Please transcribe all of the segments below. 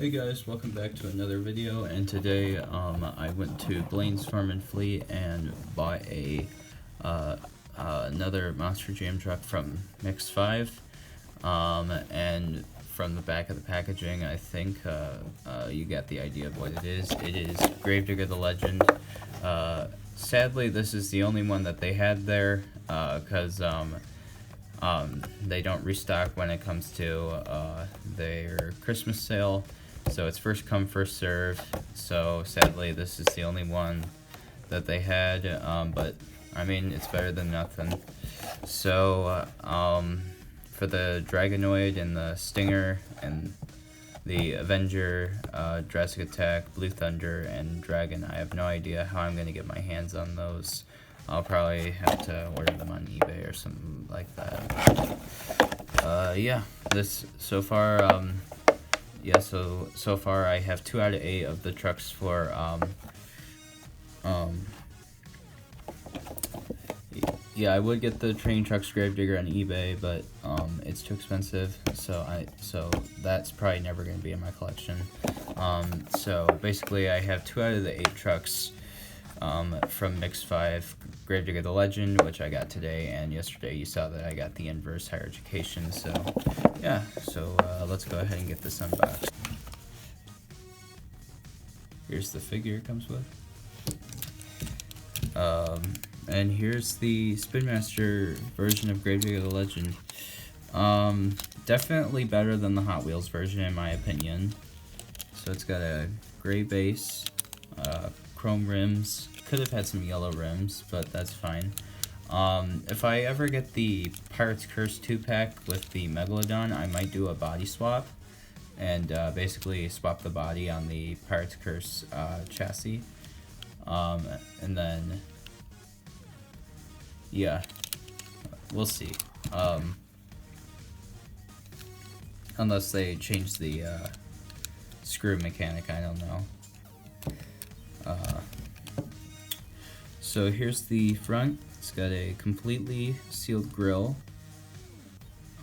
Hey guys, welcome back to another video, and today I went to Blaine's Farm and Fleet and bought another Monster Jam truck from Mix 5, and from the back of the packaging I think you get the idea of what it is. It is Gravedigger the Legend. Sadly this is the only one that they had there, because they don't restock when it comes to their Christmas sale. So it's first come, first serve. So sadly, this is the only one that they had. But I mean, it's better than nothing. So for the Dragonoid and the Stinger and the Avenger, Jurassic Attack, Blue Thunder, and Dragon, I have no idea how I'm gonna get my hands on those. I'll probably have to order them on eBay or something like that. Yeah, this so far. Yeah, so far I have 2 out of 8 of the trucks for yeah, I would get the Train Trucks Gravedigger on eBay, but it's too expensive, so that's probably never going to be in my collection. So basically I have 2 out of the 8 trucks from Mix 5, Gravedigger the Legend, which I got today, and yesterday you saw that I got the Inverse Higher Education. So yeah, so let's go ahead and get this unboxed. Here's the figure it comes with. And here's the Spin Master version of Gravedigger the Legend. Definitely better than the Hot Wheels version in my opinion. So it's got a gray base, chrome rims. Could have had some yellow rims, but that's fine. If I ever get the Pirate's Curse 2-pack with the Megalodon, I might do a body swap and basically swap the body on the Pirate's Curse chassis. And then, yeah, we'll see. Unless they change the screw mechanic, I don't know. So here's the front. It's got a completely sealed grille.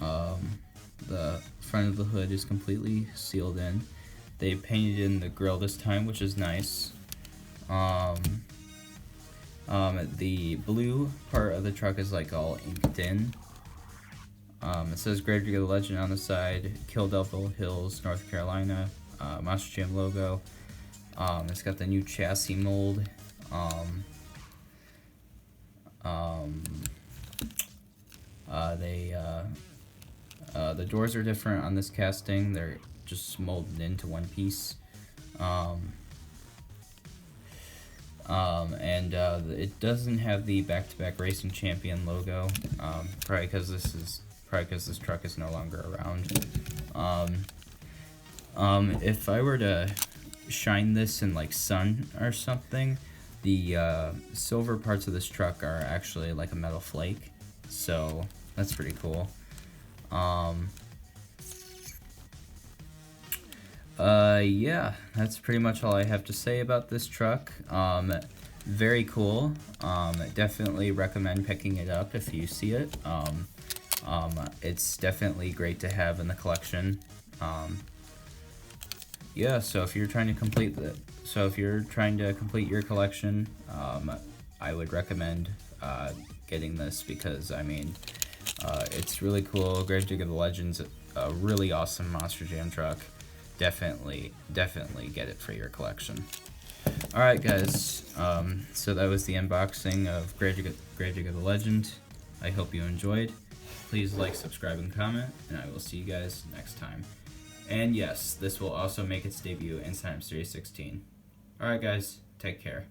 The front of the hood is completely sealed in. They painted in the grille this time, which is nice. The blue part of the truck is like all inked in. It says Gravedigger the Legend on the side, Kill Devil Hills, North Carolina, Monster Jam logo. It's got the new chassis mold. The doors are different on this casting. They're just molded into one piece. It doesn't have the back-to-back Racing Champion logo, probably because this truck is no longer around. If I were to shine this in like sun or something, the silver parts of this truck are actually like a metal flake, so that's pretty cool. Yeah, that's pretty much all I have to say about this truck. Very cool. Definitely recommend picking it up if you see it. It's definitely great to have in the collection. Yeah, so if you're trying to complete your collection, I would recommend getting this, because I mean, it's really cool. Gravedigger the Legend's a really awesome Monster Jam truck. Definitely get it for your collection. Alright guys, so that was the unboxing of Gravedigger the Legend. I hope you enjoyed. Please like, subscribe, and comment, and I will see you guys next time. And yes, this will also make its debut in Science Series 16. Alright guys, take care.